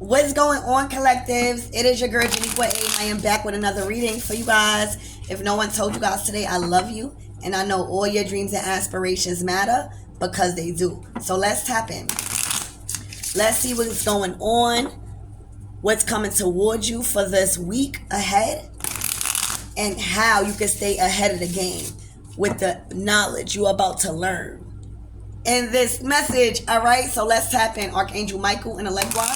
What's going on, collectives? It is your girl, Janiqua A. I am back with another reading for you guys. If no one told you guys today, I love you. And I know all your dreams and aspirations matter because they do. So let's tap in. Let's see what's going on. What's coming towards you for this week ahead. And how you can stay ahead of the game with the knowledge you're about to learn in this message. All right, so let's tap in. Archangel Michael and Allegra.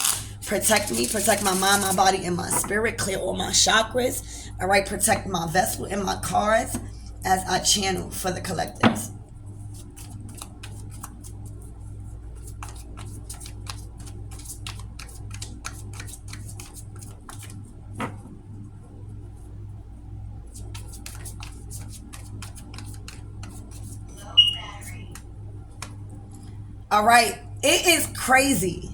Protect me, protect my mind, my body, and my spirit. Clear all my chakras. All right, protect my vessel and my cards as I channel for the collectives. All right, it is crazy.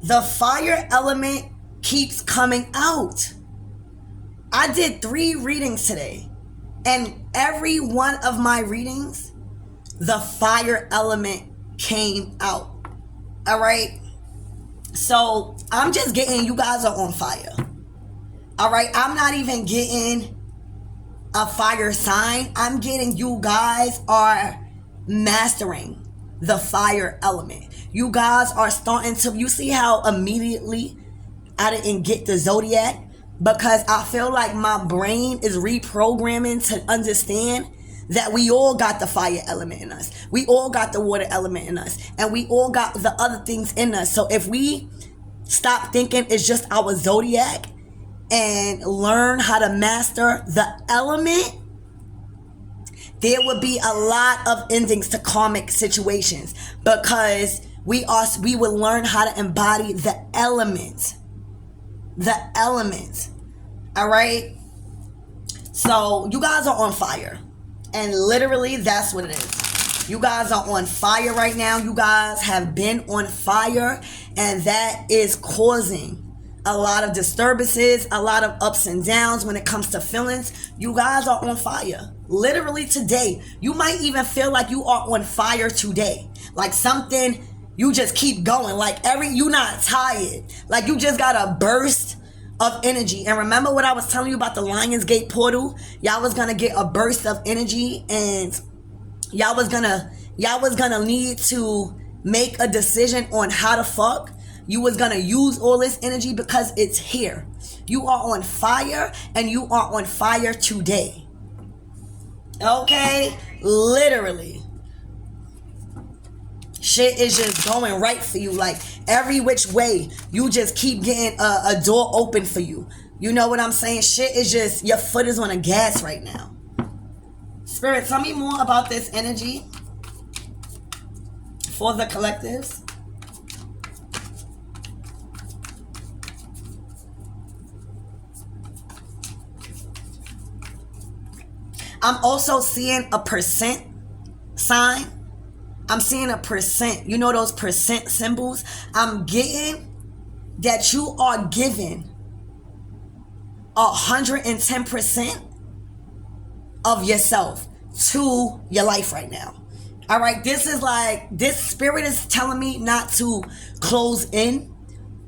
The fire element keeps coming out. I did 3 readings today, and every one of my readings, the fire element came out. All right, so I'm just getting, you guys are on fire. All right, I'm not even getting a fire sign. I'm getting you guys are mastering the fire element. You guys are starting to, you see how immediately I didn't get the zodiac? Because I feel like my brain is reprogramming to understand that we all got the fire element in us. We all got the water element in us. And we all got the other things in us. So if we stop thinking it's just our zodiac and learn how to master the element, there would be a lot of endings to karmic situations, because we will learn how to embody the element. The element. All right? So you guys are on fire. And literally that's what it is. You guys are on fire right now. You guys have been on fire, and that is causing a lot of disturbances, a lot of ups and downs when it comes to feelings. You guys are on fire. Literally today. You might even feel like you are on fire today. Like something, you just keep going. Like you're not tired. Like you just got a burst of energy. And remember what I was telling you about the Lion's Gate portal? Y'all was gonna get a burst of energy, and y'all was gonna need to make a decision on how to fuck. You was gonna use all this energy because it's here. You are on fire, and you are on fire today. Okay? Literally. Shit is just going right for you. Like every which way, you just keep getting a door open for you. You know what I'm saying? Shit is just, your foot is on a gas right now. Spirit, tell me more about this energy for the collectives. I'm also seeing a percent sign. I'm seeing a percent. You know those percent symbols? I'm getting that you are giving 110% of yourself to your life right now. All right, this is like, this spirit is telling me not to close in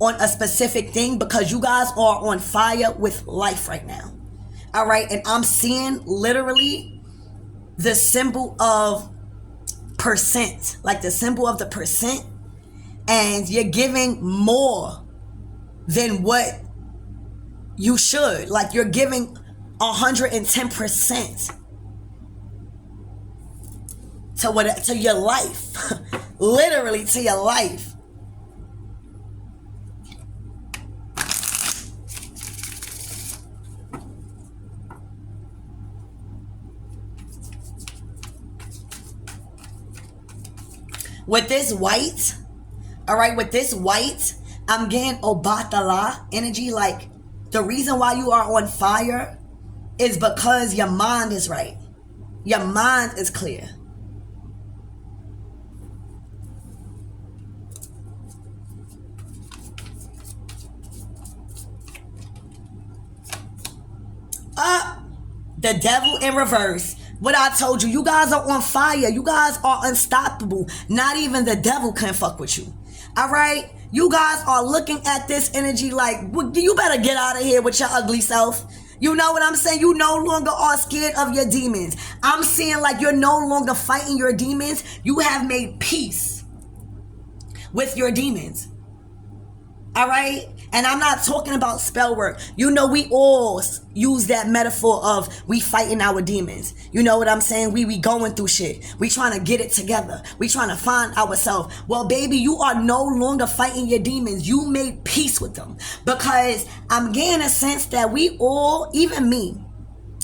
on a specific thing, because you guys are on fire with life right now. All right, and I'm seeing literally the symbol of percent, like the symbol of the percent, and you're giving more than what you should. Like you're giving 110% to your life. Literally to your life. With this white, all right, with this white, I'm getting Obatala energy. Like the reason why you are on fire is because your mind is right. Your mind is clear. The devil in reverse. What I told you, you guys are on fire. You guys are unstoppable. Not even the devil can fuck with you. All right? You guys are looking at this energy like, you better get out of here with your ugly self. You know what I'm saying? You no longer are scared of your demons. I'm seeing like you're no longer fighting your demons. You have made peace with your demons. All right? And I'm not talking about spell work. You know, we all use that metaphor of we fighting our demons. You know what I'm saying? We going through shit. We trying to get it together. We trying to find ourselves. Well, baby, you are no longer fighting your demons. You made peace with them. Because I'm getting a sense that we all, even me,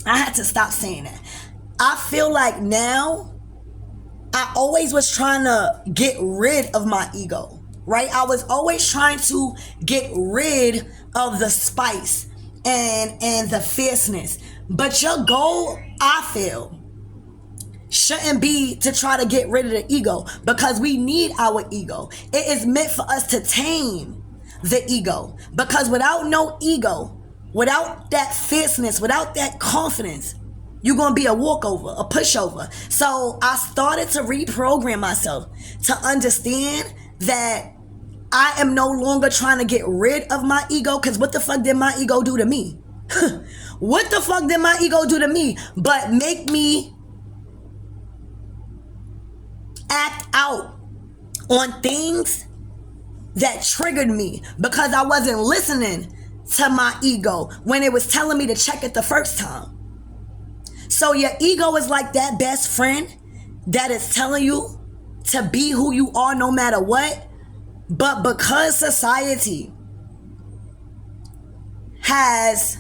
I had to stop saying that. I feel like now, I always was trying to get rid of my ego. Right? I was always trying to get rid of the spice and the fierceness. But your goal, I feel, shouldn't be to try to get rid of the ego, because we need our ego. It is meant for us to tame the ego, because without no ego, without that fierceness, without that confidence, you're going to be a walkover, a pushover. So I started to reprogram myself to understand that I am no longer trying to get rid of my ego, because what the fuck did my ego do to me? What the fuck did my ego do to me but make me act out on things that triggered me because I wasn't listening to my ego when it was telling me to check it the first time. So your ego is like that best friend that is telling you to be who you are no matter what. But because society has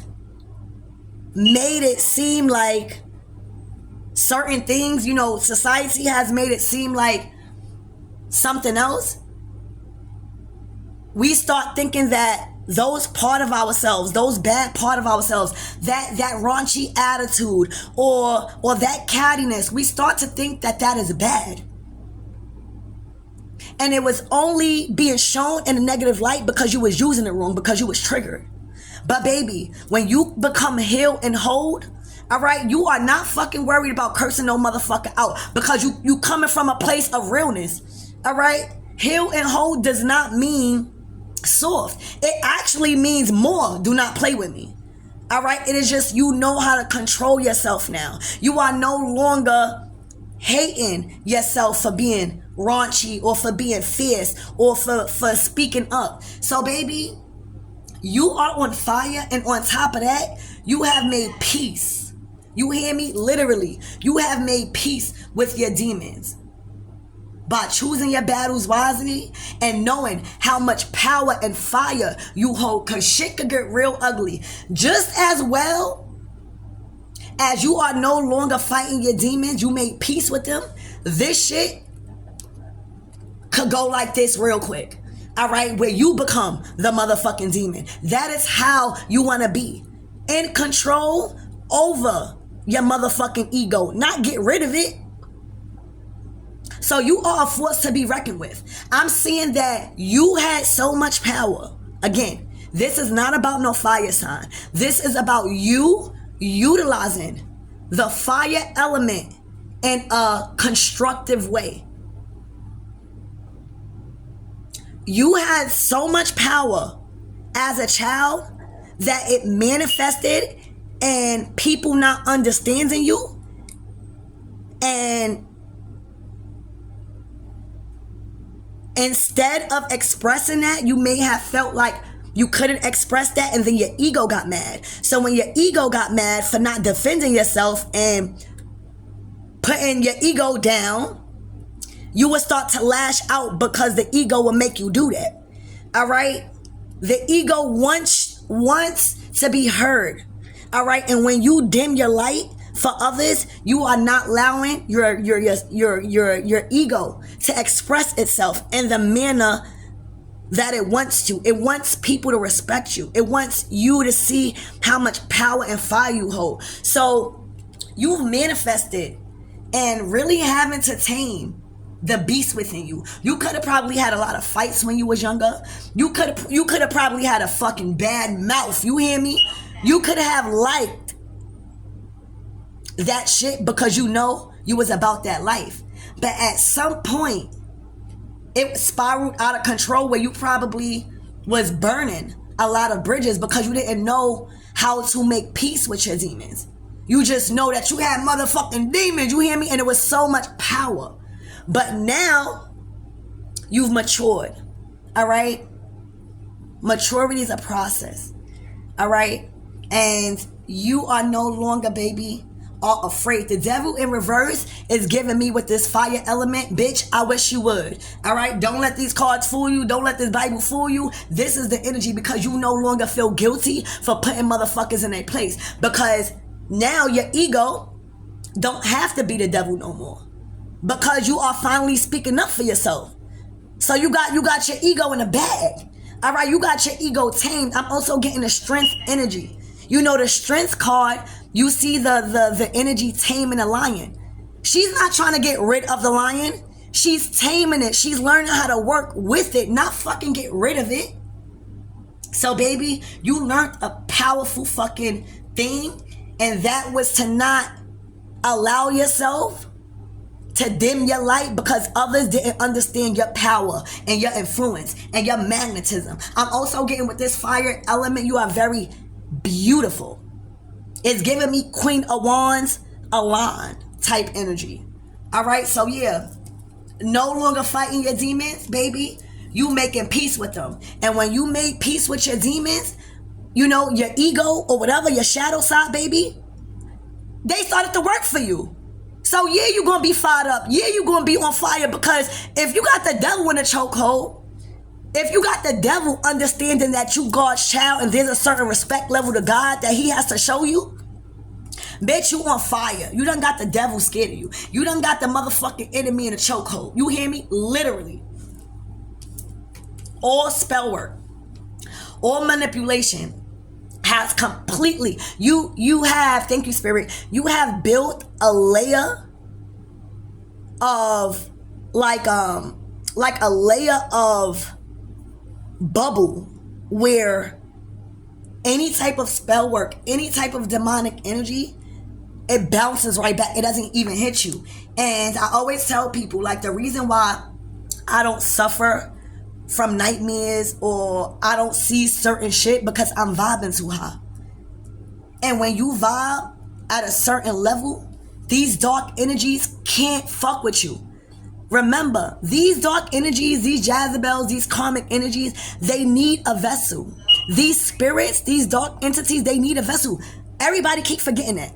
made it seem like certain things, you know, society has made it seem like something else, we start thinking that those part of ourselves, those bad part of ourselves, that raunchy attitude or that cattiness, we start to think that that is bad. And it was only being shown in a negative light because you was using it wrong, because you was triggered. But baby, when you become healed and whole, all right, you are not fucking worried about cursing no motherfucker out, because you coming from a place of realness. All right? Heal and whole does not mean soft. It actually means more. Do not play with me. All right? It is just you know how to control yourself now. You are no longer hating yourself for being raunchy or for being fierce or for speaking up. So baby, you are on fire, and on top of that, you have made peace. You hear me? Literally, you have made peace with your demons by choosing your battles wisely and knowing how much power and fire you hold, because shit could get real ugly. Just as well as you are no longer fighting your demons, you made peace with them, this shit could go like this real quick. All right, where you become the motherfucking demon. That is how you want to be. In control over your motherfucking ego. Not get rid of it. So you are a force to be reckoned with. I'm seeing that you had so much power. Again, this is not about no fire sign. This is about you utilizing the fire element in a constructive way. You had so much power as a child that it manifested and people not understanding you. And instead of expressing that, you may have felt like you couldn't express that, and then your ego got mad. So when your ego got mad for not defending yourself and putting your ego down, you will start to lash out because the ego will make you do that. All right? The ego wants to be heard. All right? And when you dim your light for others, you are not allowing your ego to express itself in the manner that it wants to. It wants people to respect you. It wants you to see how much power and fire you hold. So you've manifested and really having to tame the beast within you. You could have probably had a lot of fights when you was younger. You could have probably had a fucking bad mouth. You hear me? You could have liked that shit because you know you was about that life. But at some point, It spiraled out of control where you probably was burning a lot of bridges because you didn't know how to make peace with your demons. You just know that you had motherfucking demons, you hear me? And it was so much power. But now, you've matured, all right? Maturity is a process, all right? And you are no longer, baby, are afraid. The devil in reverse is giving me with this fire element. Bitch, I wish you would. All right? Don't let these cards fool you. Don't let this Bible fool you. This is the energy because you no longer feel guilty for putting motherfuckers in their place. Because now your ego don't have to be the devil no more. Because you are finally speaking up for yourself. So you got your ego in a bag. All right? You got your ego tamed. I'm also getting the strength energy. You know, the strength card, you see the energy taming a lion. She's not trying to get rid of the lion. She's taming it. She's learning how to work with it, not fucking get rid of it. So, baby, you learned a powerful fucking thing, and that was to not allow yourself to dim your light because others didn't understand your power and your influence and your magnetism. I'm also getting with this fire element, you are very beautiful. It's giving me Queen of Wands, Alan type energy. All right, so yeah, no longer fighting your demons, baby. You making peace with them. And when you make peace with your demons, you know, your ego or whatever, your shadow side, baby, they started to work for you. So yeah, you're going to be fired up. Yeah, you're going to be on fire because if you got the devil in a chokehold, if you got the devil understanding that you God's child and there's a certain respect level to God that he has to show you, bitch, you on fire. You done got the devil scared of you. You done got the motherfucking enemy in a chokehold. You hear me? Literally. All spell work, all manipulation has completely, you have, thank you, Spirit, you have built a layer of like a layer of bubble where any type of spell work, any type of demonic energy, it bounces right back. It doesn't even hit you. And I always tell people, like, the reason why I don't suffer from nightmares or I don't see certain shit because I'm vibing too high. And when you vibe at a certain level, these dark energies can't fuck with you. Remember, these dark energies, these Jezebels, these karmic energies, they need a vessel. These spirits, these dark entities, they need a vessel. Everybody keep forgetting that.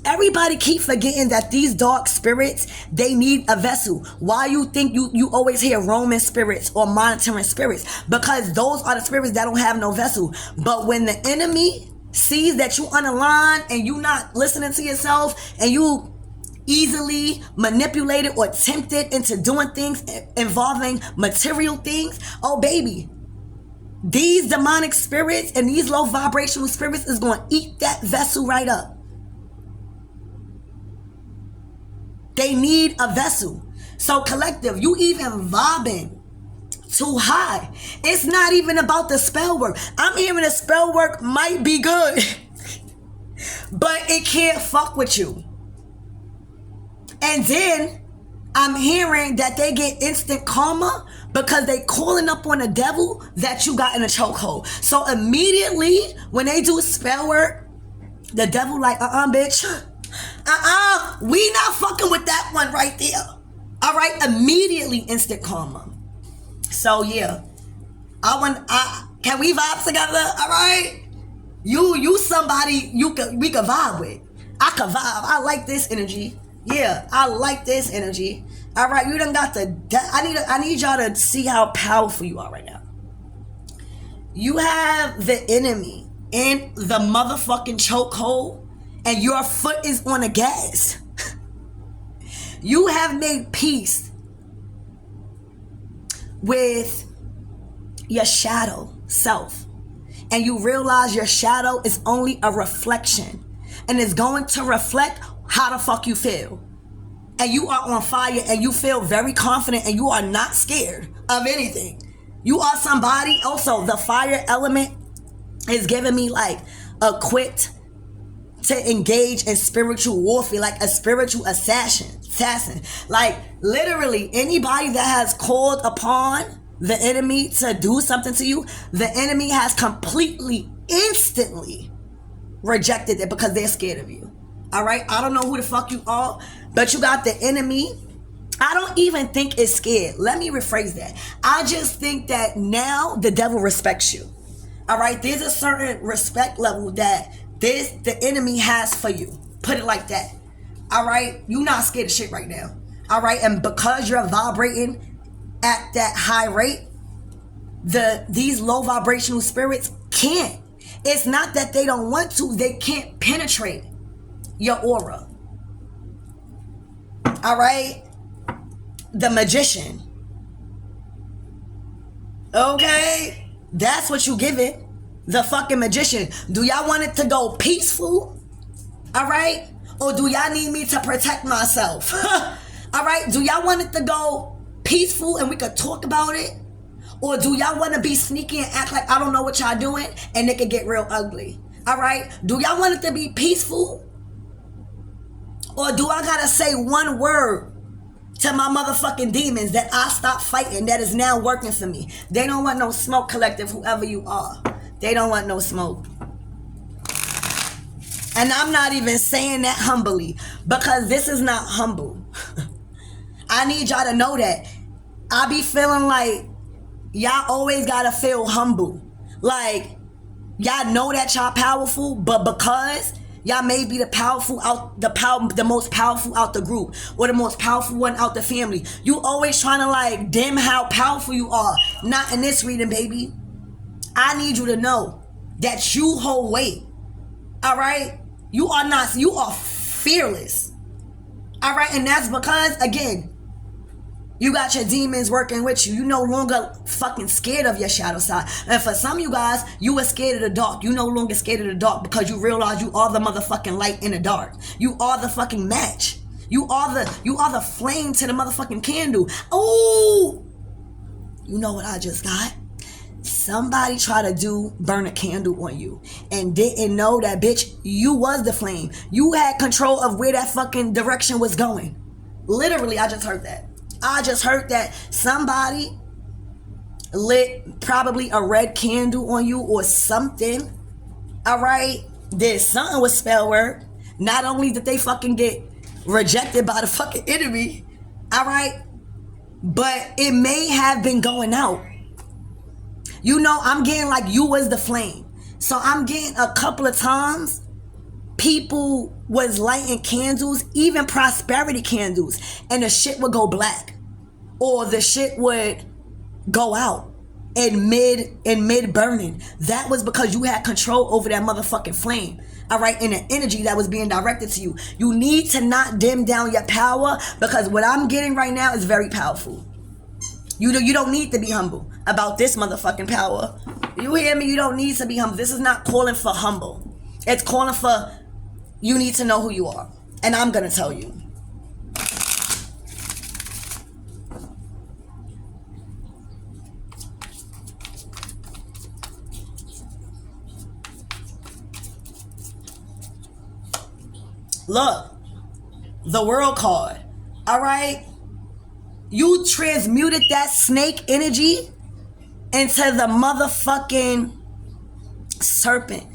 Everybody keep forgetting that these dark spirits, they need a vessel. Why you think you always hear Roman spirits or monitoring spirits? Because those are the spirits that don't have no vessel. But when the enemy sees that you unaligned and you not listening to yourself and you easily manipulated or tempted into doing things involving material things, oh baby, these demonic spirits and these low vibrational spirits is going to eat that vessel right up. They need a vessel. So collective, you even vibing too high. It's not even about the spell work. I'm hearing the spell work might be good, but it can't fuck with you. And then I'm hearing that they get instant karma because they calling up on the devil that you got in a chokehold. So immediately when they do spell work, the devil like, bitch, we not fucking with that one right there. All right, immediately instant karma. So yeah, can we vibe together? All right, you somebody we could vibe with. I could vibe. I like this energy. Yeah, I like this energy. All right, you done got I need y'all to see how powerful you are right now. You have the enemy in the motherfucking chokehold, and your foot is on the gas. You have made peace with your shadow self, and you realize your shadow is only a reflection, and it's going to reflect how the fuck you feel. And you are on fire and you feel very confident and you are not scared of anything. You are somebody. Also, the fire element is giving me like equipped to engage in spiritual warfare, like a spiritual assassin. assassin. Like, literally, anybody that has called upon the enemy to do something to you, the enemy has completely, instantly rejected it because they're scared of you. All right? I don't know who the fuck you are, but you got the enemy. I don't even think it's scared. Let me rephrase that. I just think that now the devil respects you. All right? There's a certain respect level that the enemy has for you. Put it like that. All right? You're not scared of shit right now. All right? And because you're vibrating at that high rate, these low vibrational spirits can't. It's not that they don't want to. They can't penetrate your aura. All right? The magician. Okay? That's what you give it. The fucking magician. Do y'all want it to go peaceful? All right? Or do y'all need me to protect myself? All right? Do y'all want it to go peaceful and we could talk about it? Or do y'all want to be sneaky and act like I don't know what y'all doing and it could get real ugly? All right? Do y'all want it to be peaceful? Or do I gotta say one word to my motherfucking demons that I stopped fighting that is now working for me? They don't want no smoke, collective, whoever you are. They don't want no smoke. And I'm not even saying that humbly, because this is not humble. I need y'all to know that. I be feeling like y'all always gotta feel humble. Like, y'all know that y'all powerful, but because y'all may be the most powerful out the group, or the most powerful one out the family, you always trying to like dim how powerful you are. Not in this reading, baby. I need you to know that you hold weight. All right? You are fearless. All right? And that's because, again, you got your demons working with you. You no longer fucking scared of your shadow side. And for some of you guys, you were scared of the dark. You no longer scared of the dark because you realize you are the motherfucking light in the dark. You are the fucking match. You are the flame to the motherfucking candle. Oh, you know what I just got? Somebody tried to burn a candle on you and didn't know that, bitch, you was the flame. You had control of where that fucking direction was going. Literally, I just heard that. I just heard that somebody lit probably a red candle on you or something. All right? Did something with spell work. Not only did they fucking get rejected by the fucking enemy, all right, but it may have been going out. You know, I'm getting like you was the flame. So I'm getting a couple of times people was lighting candles, even prosperity candles, and the shit would go black. Or the shit would go out in mid burning. That was because you had control over that motherfucking flame. All right, and the energy that was being directed to you. You need to not dim down your power, because what I'm getting right now is very powerful. You don't need to be humble about this motherfucking power. You hear me? You don't need to be humble. This is not calling for humble. It's calling for you need to know who you are. And I'm going to tell you. Look, the world card. All right? You transmuted that snake energy into the motherfucking serpent.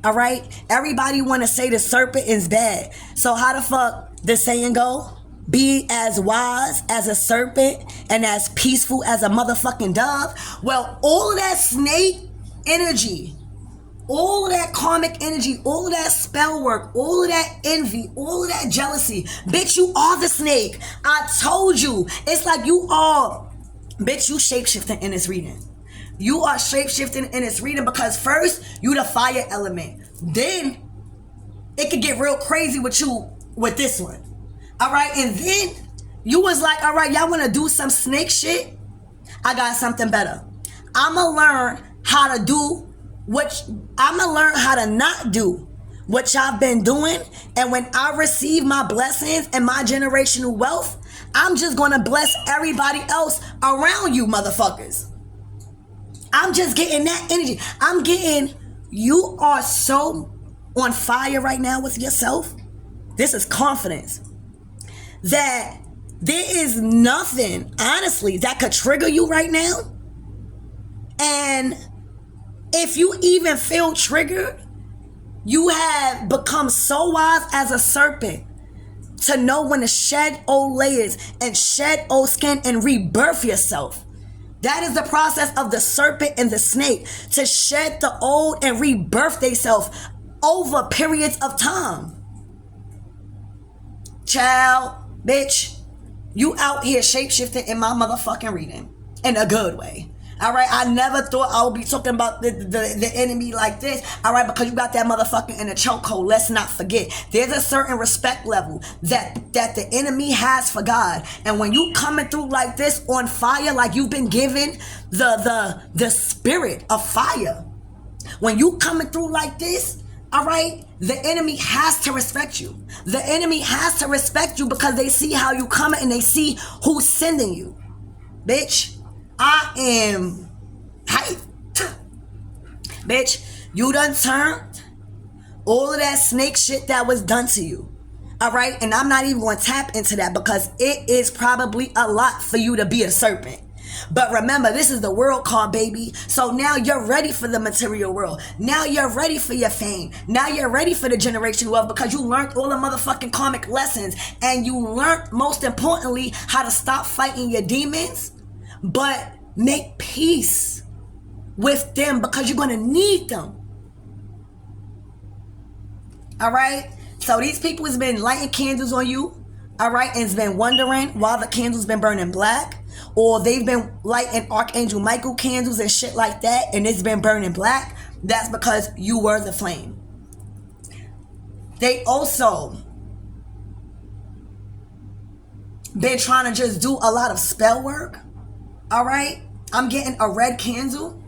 All right? Everybody want to say the serpent is bad. So how the fuck the saying go? Be as wise as a serpent and as peaceful as a motherfucking dove. Well, all of that snake energy, all of that karmic energy, all of that spell work, all of that envy, all of that jealousy. Bitch, you are the snake. I told you. It's like you are. Bitch, you shapeshifting in this reading. You are shapeshifting in this reading because first, you the fire element. Then, it could get real crazy with you with this one. All right? And then, you was like, all right, y'all want to do some snake shit? I got something better. I'm going to learn how to do I'm gonna learn how to not do what y'all been doing. And when I receive my blessings and my generational wealth, I'm just gonna bless everybody else around you motherfuckers. I'm just getting that energy. I'm getting, you are so on fire right now with yourself. This is confidence. that there is nothing, honestly, that could trigger you right now. And if you even feel triggered, you have become so wise as a serpent to know when to shed old layers and shed old skin and rebirth yourself. That is the process of the serpent and the snake, to shed the old and rebirth themselves over periods of time. Child, bitch, you out here shapeshifting in my motherfucking reading in a good way. All right, I never thought I would be talking about the enemy like this. All right, because you got that motherfucker in a chokehold. Let's not forget, there's a certain respect level that the enemy has for God. And when you coming through like this on fire, like you've been given the spirit of fire, when you coming through like this, all right, the enemy has to respect you. The enemy has to respect you because they see how you coming and they see who's sending you. Bitch, I am hyped. Bitch, you done turned all of that snake shit that was done to you. All right? And I'm not even going to tap into that because it is probably a lot for you to be a serpent. But remember, this is the world card, baby. So now you're ready for the material world. Now you're ready for your fame. Now you're ready for the generational wealth because you learned all the motherfucking karmic lessons. And you learned, most importantly, how to stop fighting your demons, but make peace with them because you're going to need them. All right? So these people has been lighting candles on you. All right? And it's been wondering why the candles been burning black. Or they've been lighting Archangel Michael candles and shit like that, and it's been burning black. That's because you were the flame. They also been trying to just do a lot of spell work. All right? I'm getting a red candle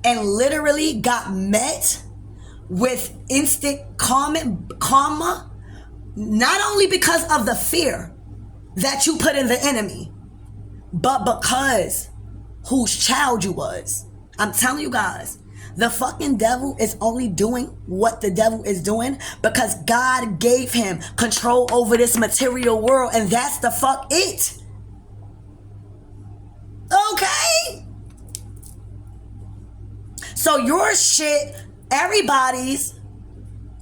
and literally got met with instant karma, not only because of the fear that you put in the enemy, but because whose child you was. I'm telling you guys, the fucking devil is only doing what the devil is doing because God gave him control over this material world, and that's the fuck it. Okay? So your shit, everybody's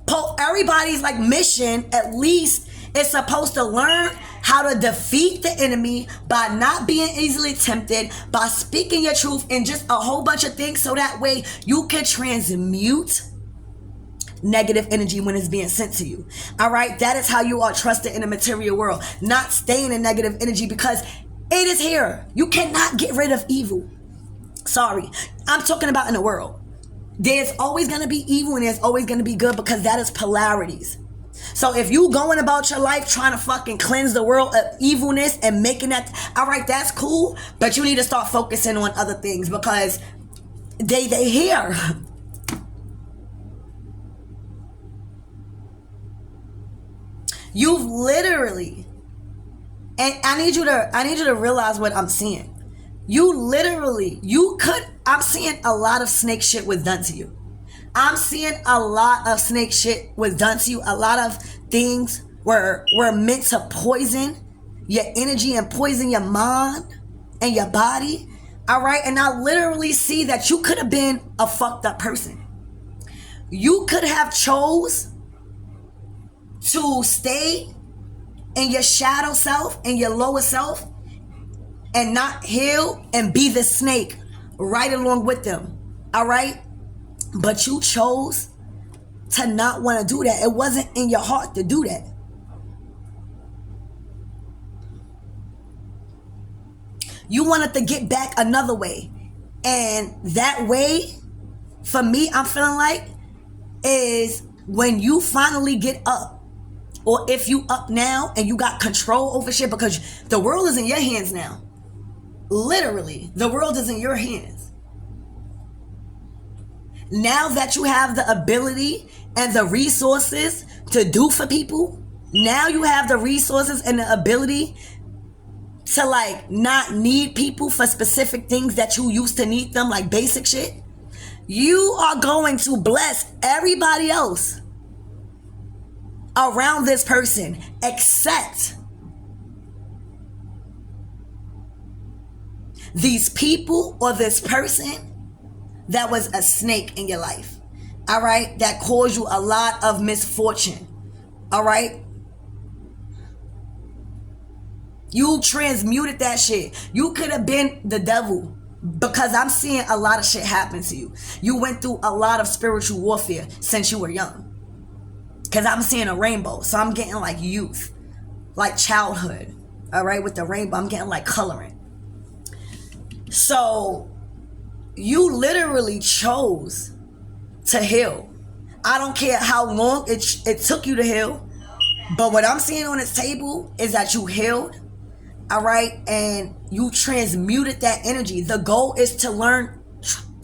like mission, at least, is supposed to learn how to defeat the enemy by not being easily tempted, by speaking your truth, and just a whole bunch of things so that way you can transmute negative energy when it's being sent to you. All right? That is how you are trusted in the material world. Not staying in negative energy because it is here. You cannot get rid of evil. Sorry. I'm talking about in the world. There's always going to be evil and there's always going to be good because that is polarities. So if you going about your life trying to fucking cleanse the world of evilness and making that, all right, that's cool, but you need to start focusing on other things because they here. You've literally, and I need you to realize what I'm seeing. I'm seeing a lot of snake shit was done to you. I'm seeing a lot of snake shit was done to you. A lot of things were meant to poison your energy and poison your mind and your body. All right. And I literally see that you could have been a fucked up person. You could have chose to stay in your shadow self and your lower self and not heal and be the snake right along with them. All right. But you chose to not want to do that. It wasn't in your heart to do that. You wanted to get back another way. And that way, for me, I'm feeling like, is when you finally get up. Or if you up now and you got control over shit, because the world is in your hands now. Literally, the world is in your hands. Now that you have the ability and the resources to do for people, now you have the resources and the ability to like not need people for specific things that you used to need them, like basic shit. You are going to bless everybody else around this person except these people or this person that was a snake in your life, all right, that caused you a lot of misfortune, all right? You transmuted that shit. You could have been the devil, because I'm seeing a lot of shit happen to you. You went through a lot of spiritual warfare since you were young, because I'm seeing a rainbow. So I'm getting like youth, like childhood, all right? With the rainbow, I'm getting like coloring. So you literally chose to heal. I don't care how long it took you to heal, but what I'm seeing on this table is that you healed, all right? And you transmuted that energy. The goal is to learn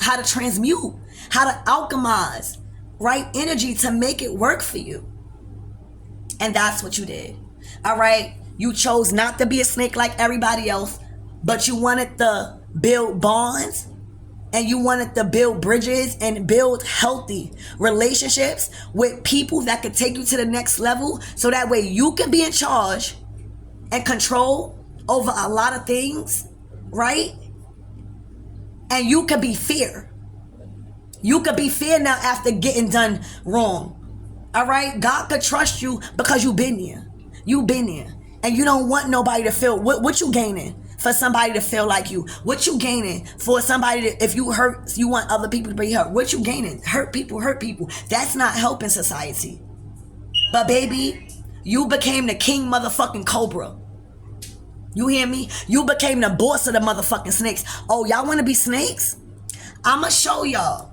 how to transmute, how to alchemize, right, energy to make it work for you. And that's what you did, all right? You chose not to be a snake like everybody else, but you wanted to build bonds, and you wanted to build bridges and build healthy relationships with people that could take you to the next level, so that way you can be in charge and control over a lot of things, right? And you could be fair. You could be fair now after getting done wrong, all right? God could trust you because you've been there. You've been there. And you don't want nobody to feel, what you gaining for somebody to feel like you? What you gaining for somebody to, if you hurt, you want other people to be hurt? What you gaining? Hurt people. That's not helping society. But baby, you became the king motherfucking cobra. You hear me? You became the boss of the motherfucking snakes. Oh, y'all want to be snakes? I'ma show y'all.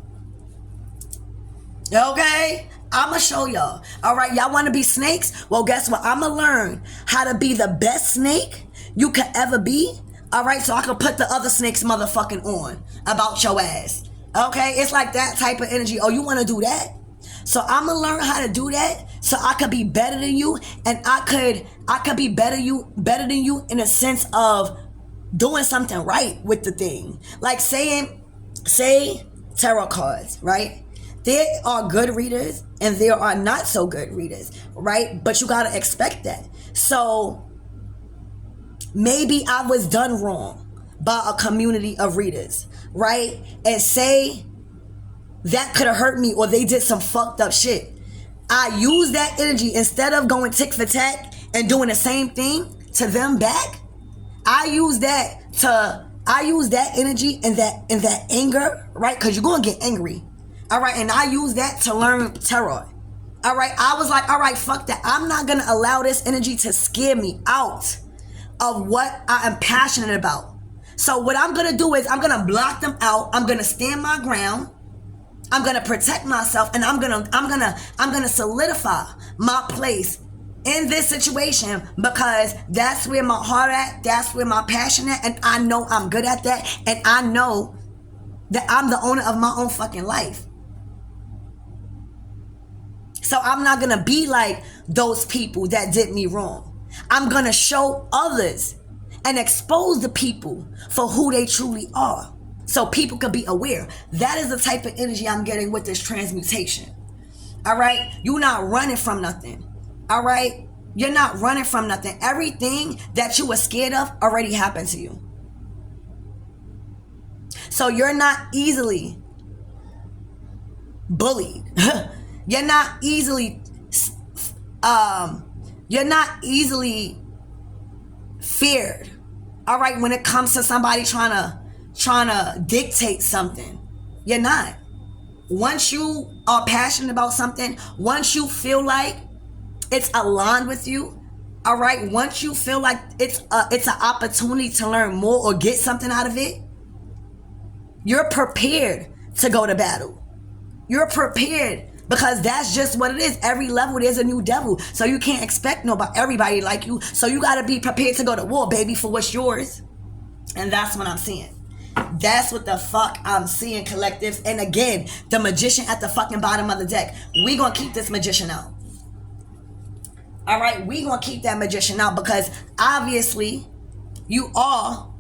Okay? I'ma show y'all. All right, y'all want to be snakes? Well, guess what? I'ma learn how to be the best snake you could ever be. All right, so I can put the other snakes motherfucking on about your ass. Okay? It's like that type of energy. Oh, you want to do that? So I'ma learn how to do that, so I could be better than you, and I could be better than you in a sense of doing something right with the thing. Like say tarot cards, right? There are good readers and there are not so good readers, right? But you gotta expect that. So maybe I was done wrong by a community of readers, right? And say that could have hurt me, or they did some fucked up shit. I use that energy instead of going tick for tack and doing the same thing to them back. I use that energy and that anger, right? Because you're gonna get angry. All right, and I use that to learn tarot. All right, I was like, all right, fuck that. I'm not gonna allow this energy to scare me out of what I am passionate about. So what I'm gonna do is I'm gonna block them out. I'm gonna stand my ground. I'm gonna protect myself, and I'm gonna solidify my place in this situation, because that's where my heart at, that's where my passion at, and I know I'm good at that, and I know that I'm the owner of my own fucking life. So I'm not gonna be like those people that did me wrong. I'm gonna show others and expose the people for who they truly are, so people can be aware. That is the type of energy I'm getting with this transmutation. All right? You're not running from nothing. All right? You're not running from nothing. Everything that you were scared of already happened to you. So you're not easily bullied. You're not easily feared. All right? When it comes to somebody trying to dictate something, you're not. Once you are passionate about something, once you feel like it's aligned with you, all right, once you feel like it's an opportunity to learn more or get something out of it, you're prepared to go to battle. You're prepared, because that's just what it is. Every level there's a new devil, so you can't expect everybody like you. So you got to be prepared to go to war, baby, for what's yours. And that's what I'm seeing. That's what the fuck I'm seeing, collectives. And again, the magician at the fucking bottom of the deck. We gonna keep this magician out. All right, we gonna keep that magician out, because obviously you are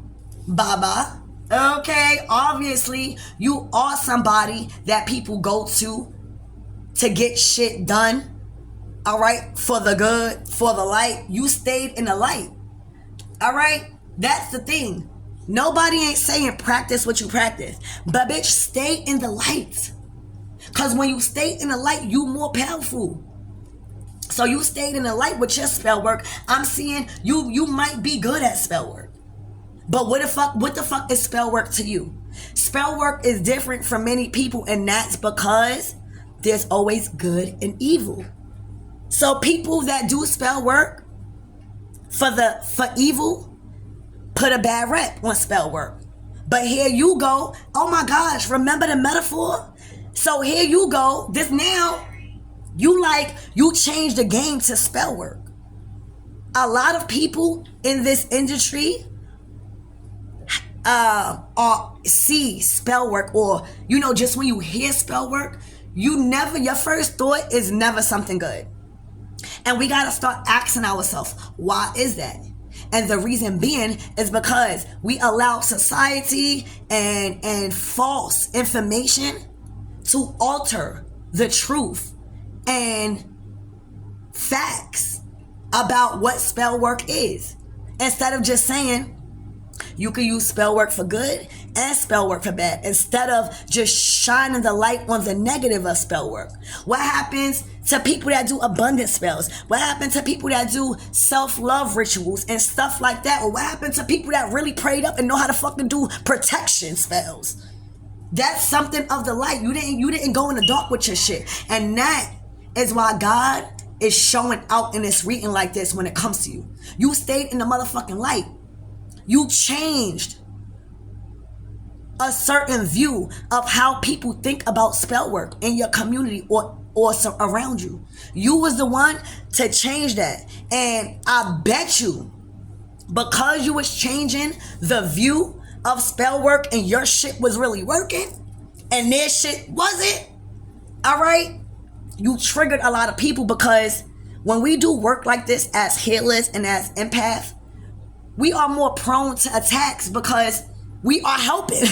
Baba. Okay, obviously you are somebody that people go to get shit done. All right, for the good, for the light. You stayed in the light. All right, that's the thing. Nobody ain't saying practice what you practice. But bitch, stay in the light. Because when you stay in the light, you more powerful. So you stayed in the light with your spell work. I'm seeing you might be good at spell work. But what the fuck is spell work to you? Spell work is different from many people, and that's because there's always good and evil. So people that do spell work for evil put a bad rep on spell work. But here you go. Oh my gosh, remember the metaphor? So here you go. This now, you change the game to spell work. A lot of people in this industry see spell work, or just when you hear spell work, your first thought is never something good. And we gotta start asking ourselves, why is that? And the reason being is because we allow society and false information to alter the truth and facts about what spell work is. Instead of just saying you can use spell work for good and spell work for bad, instead of just shining the light on the negative of spell work. What happens to people that do abundance spells? What happens to people that do self-love rituals and stuff like that? Or what happens to people that really prayed up and know how to fucking do protection spells? That's something of the light. You didn't go in the dark with your shit. And that is why God is showing out in this reading like this when it comes to you. You stayed in the motherfucking light. You changed a certain view of how people think about spell work in your community or around you. You was the one to change that. And I bet you, because you was changing the view of spell work and your shit was really working and their shit wasn't, all right, you triggered a lot of people. Because when we do work like this as healers and as empaths, we are more prone to attacks because we are helping.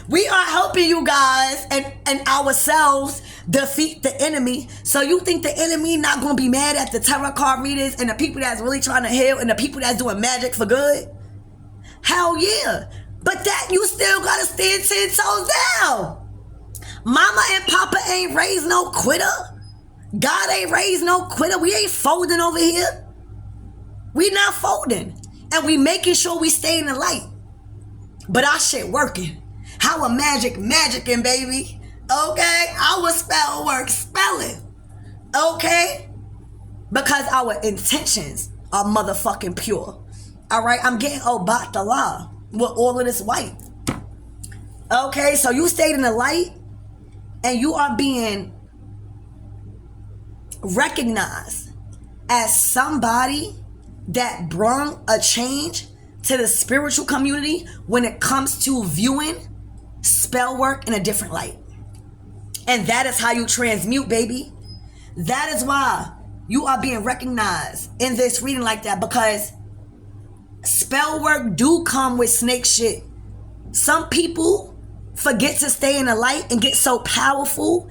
We are helping you guys and ourselves defeat the enemy. So you think the enemy not going to be mad at the tarot card readers and the people that's really trying to heal and the people that's doing magic for good? Hell yeah. But that you still got to stand 10 toes down. Mama and Papa ain't raised no quitter. God ain't raised no quitter. We ain't folding over here. We not folding. And we making sure we stay in the light. But our shit working. How a magicking, baby. Okay? Our spell work spelling. Okay? Because our intentions are motherfucking pure. Alright? I'm getting outta law with all of this white. Okay? So you stayed in the light and you are being recognized as somebody that brought a change to the spiritual community when it comes to viewing spell work in a different light. And that is how you transmute, baby. That is why you are being recognized in this reading like that, because spell work do come with snake shit. Some people forget to stay in the light and get so powerful,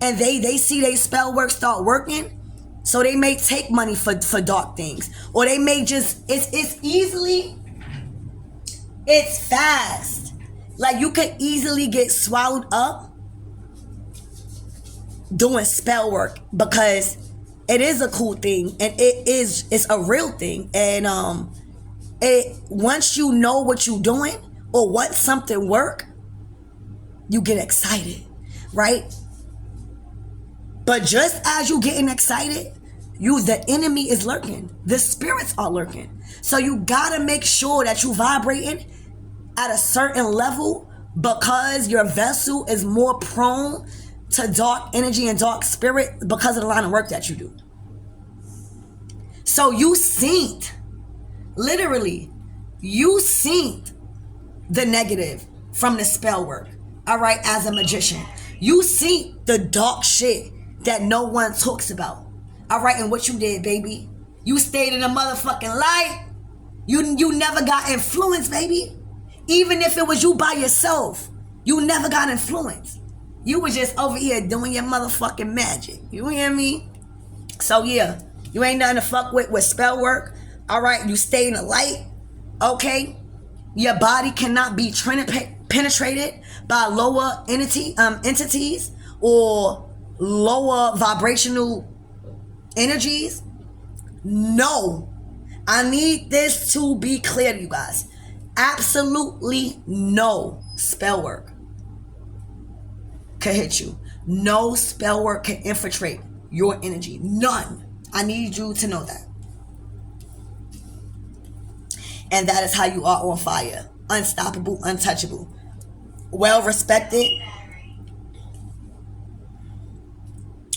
and they see their spell work start working. So they may take money for dark things. Or they may just, it's fast. Like you could easily get swallowed up doing spell work, because it is a cool thing and it's a real thing. And once you know what you're doing or what something work, you get excited, right? But just as you getting excited, the enemy is lurking. The spirits are lurking. So you gotta make sure that you vibrating at a certain level, because your vessel is more prone to dark energy and dark spirit because of the line of work that you do. So you synced, literally, you synced the negative from the spell work, all right, as a magician. You synced the dark shit that no one talks about. All right, and what you did, baby? You stayed in the motherfucking light. You never got influenced, baby. Even if it was you by yourself, you never got influenced. You was just over here doing your motherfucking magic. You hear me? So yeah, you ain't nothing to fuck with spell work. All right, you stay in the light, okay? Your body cannot be penetrated by lower entities or lower vibrational energies. No. I need this to be clear to you guys. Absolutely no spell work can hit you. No spell work can infiltrate your energy. None. I need you to know that. And that is how you are on fire. Unstoppable, untouchable. Well respected.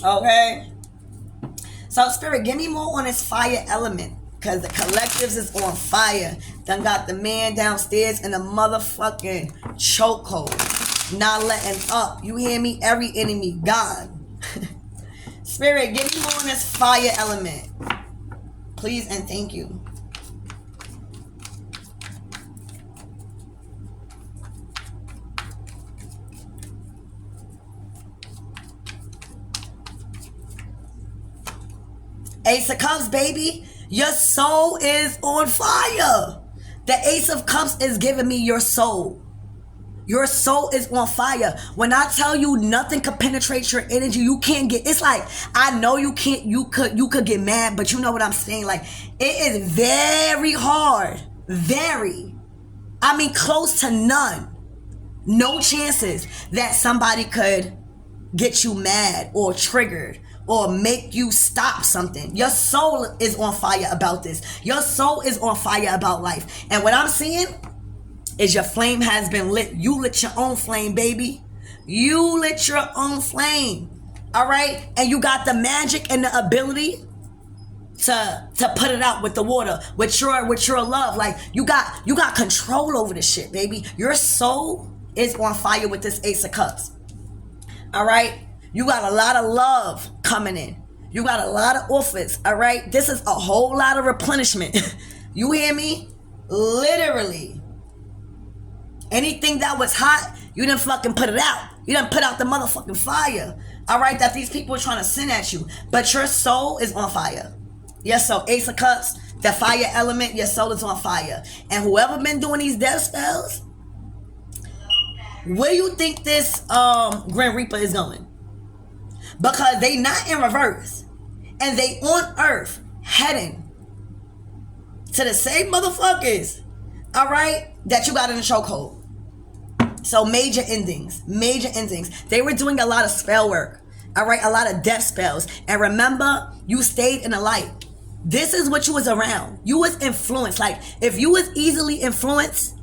Okay. So Spirit, give me more on this fire element. Because the collectives is on fire. Done got the man downstairs in a motherfucking chokehold. Not letting up. You hear me? Every enemy gone. Spirit, give me more on this fire element. Please and thank you. Ace of Cups, baby. Your soul is on fire. The Ace of Cups is giving me your soul. Your soul is on fire. When I tell you nothing could penetrate your energy, you can't get, it's like, I know you can't, you could get mad, but you know what I'm saying? Like, it is very hard. Very. I mean, close to none. No chances that somebody could get you mad or triggered or make you stop something. Your soul is on fire about this. Your soul is on fire about life. And what I'm seeing is your flame has been lit. You lit your own flame, baby. You lit your own flame. All right? And you got the magic and the ability to put it out with the water, with your love. Like, you got control over this shit, baby. Your soul is on fire with this Ace of Cups. All right? You got a lot of love coming in. You got a lot of offers, all right? This is a whole lot of replenishment. You hear me? Literally. Anything that was hot, you didn't fucking put it out. You didn't put out the motherfucking fire, all right, that these people are trying to send at you. But your soul is on fire. Yes, so Ace of Cups, the fire element, your soul is on fire. And whoever been doing these death spells, where you think this Grim Reaper is going? Because they not in reverse. And they on earth heading to the same motherfuckers, all right, that you got in the chokehold. So major endings. They were doing a lot of spell work, all right, a lot of death spells. And remember, you stayed in the light. This is what you was around. You was influenced. Like, if you was easily influenced,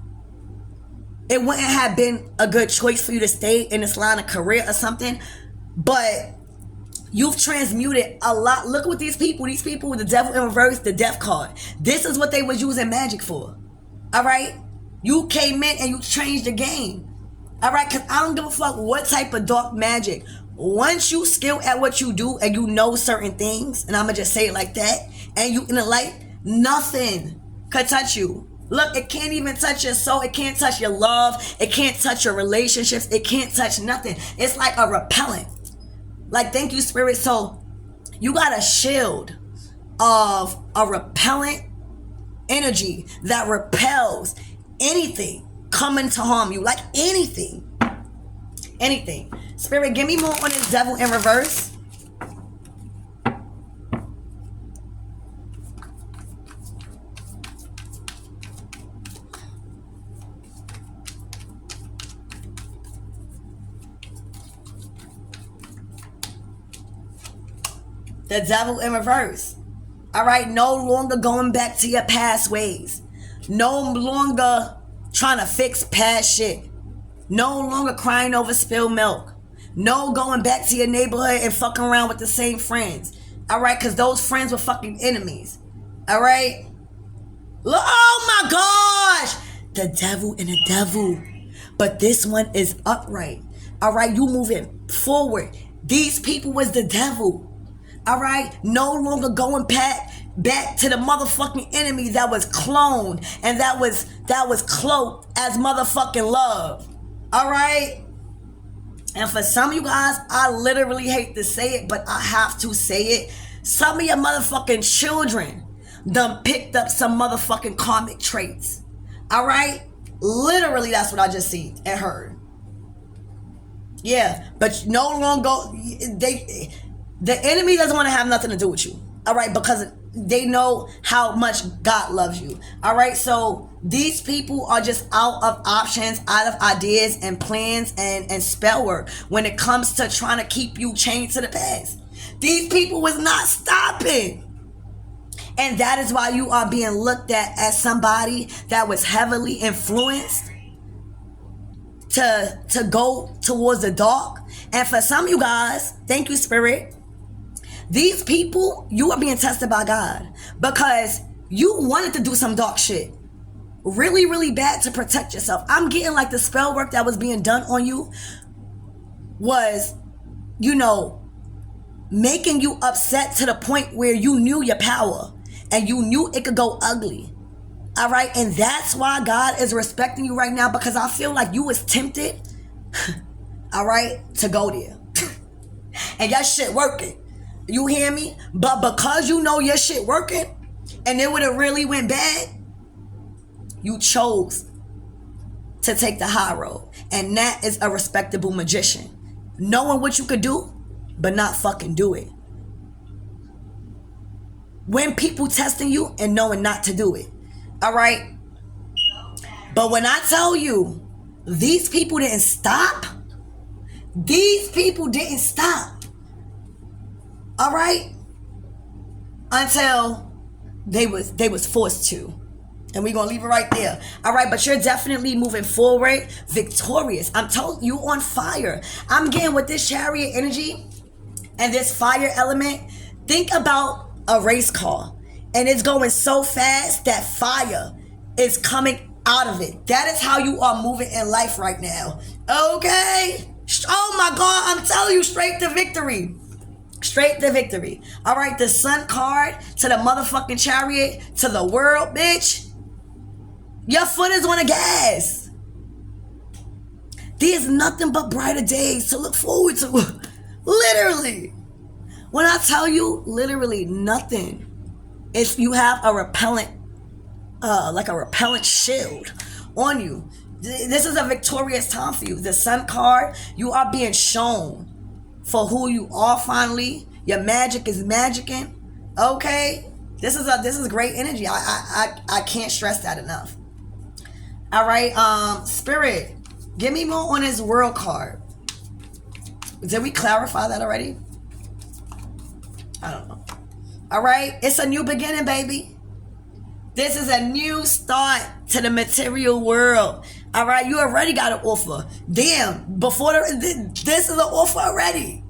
it wouldn't have been a good choice for you to stay in this line of career or something. But you've transmuted a lot. Look at these people with the devil in reverse, the death card. This is what they was using magic for. All right? You came in and you changed the game. All right? Because I don't give a fuck what type of dark magic. Once you skill at what you do and you know certain things, and I'm going to just say it like that, and you in the light, nothing could touch you. Look, it can't even touch your soul. It can't touch your love. It can't touch your relationships. It can't touch nothing. It's like a repellent. Like, thank you, Spirit. So you got a shield of a repellent energy that repels anything coming to harm you. Like anything. Spirit, give me more on this devil in reverse. The devil in reverse. All right, no longer going back to your past ways. No longer trying to fix past shit. No longer crying over spilled milk. No going back to your neighborhood and fucking around with the same friends. All right, because those friends were fucking enemies. All right? Oh my gosh! The devil and the devil. But this one is upright. All right, you moving forward. These people was the devil. All right, no longer going back to the motherfucking enemy that was cloned and that was cloaked as motherfucking love. All right, and for some of you guys, I literally hate to say it, but I have to say it. Some of your motherfucking children done picked up some motherfucking karmic traits. All right, Literally, that's what I just seen and heard. Yeah, but no longer the enemy doesn't want to have nothing to do with you. All right, because they know how much God loves you. All right, so these people are just out of options, out of ideas and plans and spell work when it comes to trying to keep you chained to the past. These people was not stopping. And that is why you are being looked at as somebody that was heavily influenced to go towards the dark. And for some of you guys, thank you, Spirit, these people, you are being tested by God because you wanted to do some dark shit really, really bad to protect yourself. I'm getting like the spell work that was being done on you was, making you upset to the point where you knew your power and you knew it could go ugly. All right, and that's why God is respecting you right now, because I feel like you was tempted, all right, to go there. And your shit working. You hear me? But because you know your shit working and it would have really went bad, you chose to take the high road. And that is a respectable magician. Knowing what you could do, but not fucking do it. When people testing you and knowing not to do it. All right? But when I tell you, these people didn't stop. These people didn't stop. All right? Until they was forced to. And we're going to leave it right there. All right, but you're definitely moving forward, victorious. I'm telling you, on fire. I'm getting with this chariot energy and this fire element. Think about a race car. And it's going so fast that fire is coming out of it. That is how you are moving in life right now. Okay? Oh my God, I'm telling you, straight to victory. Straight to victory. All right, the sun card to the motherfucking chariot to the world, bitch. Your foot is on the gas. There's nothing but brighter days to look forward to. Literally. When I tell you, literally nothing. If you have a repellent, like a repellent shield on you, this is a victorious time for you. The sun card, you are being shown for who you are finally. Your magic is magicking. Okay? This is great energy. I can't stress that enough. All right, Spirit, give me more on this world card. Did we clarify that already? I don't know. All right, it's a new beginning, baby. This is a new start to the material world. All right, you already got an offer. Damn, this is an offer already.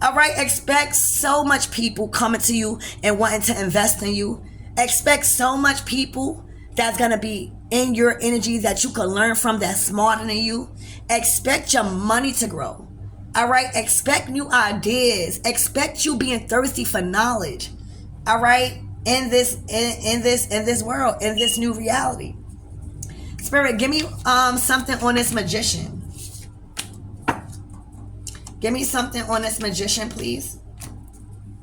All right, expect so much people coming to you and wanting to invest in you. Expect so much people that's going to be in your energy that you can learn from, that's smarter than you. Expect your money to grow. All right, expect new ideas. Expect you being thirsty for knowledge. All right, in this world, in this new reality. Spirit, give me something on this magician. Give me something on this magician, please.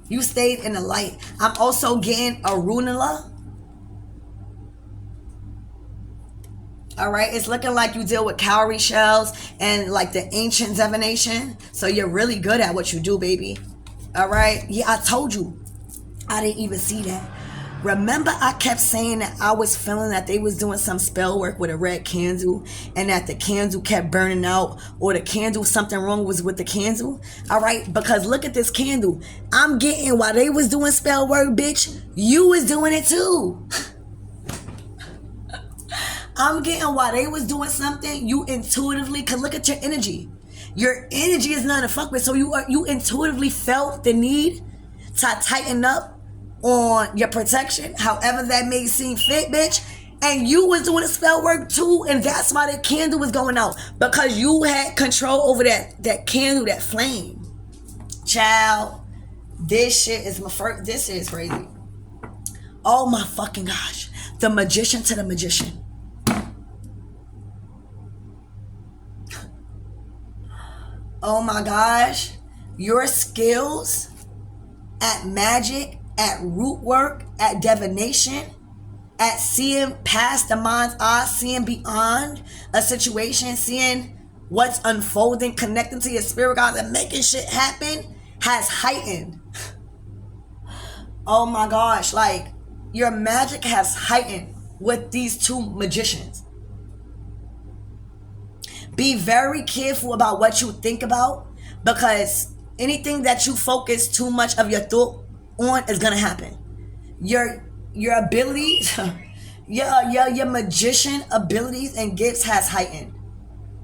You stayed in the light. I'm also getting a runula. All right, it's looking like you deal with cowrie shells and like the ancient divination. So you're really good at what you do, baby. All right. Yeah, I told you. I didn't even see that. Remember, I kept saying that I was feeling that they was doing some spell work with a red candle and that the candle kept burning out, or the candle, something wrong was with the candle. All right, because look at this candle. I'm getting, while they was doing spell work, bitch, you was doing it too. I'm getting, while they was doing something, you intuitively, cause look at your energy. Your energy is nothing to fuck with. So you intuitively felt the need to tighten up on your protection, however that may seem fit, bitch. And you was doing the spell work too, and that's why the candle was going out, because you had control over that candle, that flame. Child, this shit is this shit is crazy. Oh my fucking gosh. The magician to the magician. Oh my gosh. Your skills at magic, at root work, at divination, at seeing past the mind's eye, seeing beyond a situation, seeing what's unfolding, connecting to your spirit guides and making shit happen has heightened. Oh my gosh, like your magic has heightened with these two magicians. Be very careful about what you think about, because anything that you focus too much of your thought on is gonna happen. Your abilities, your magician abilities and gifts has heightened.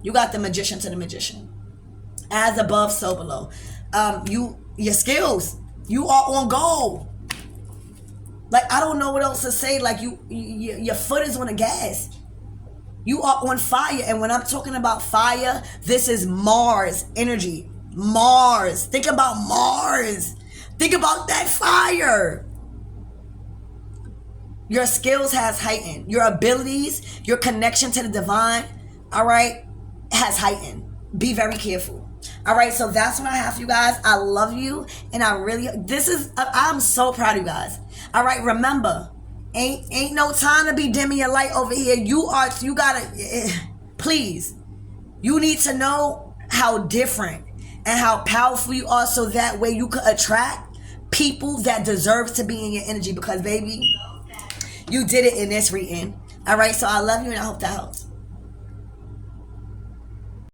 You got the magician to the magician. As above, so below. Your skills, you are on goal. Like, I don't know what else to say. Like, your foot is on the gas. You are on fire. And when I'm talking about fire, this is Mars energy. Mars. Think about Mars. Think about that fire. Your skills has heightened. Your abilities, your connection to the divine, all right, has heightened. Be very careful. All right, so that's what I have for you guys. I love you, and I'm so proud of you guys. All right, remember, ain't no time to be dimming your light over here. You gotta, please, you need to know how different and how powerful you are, so that way you could attract people that deserve to be in your energy, because baby, you did it in this reading. All right, so I love you, and I hope that helps.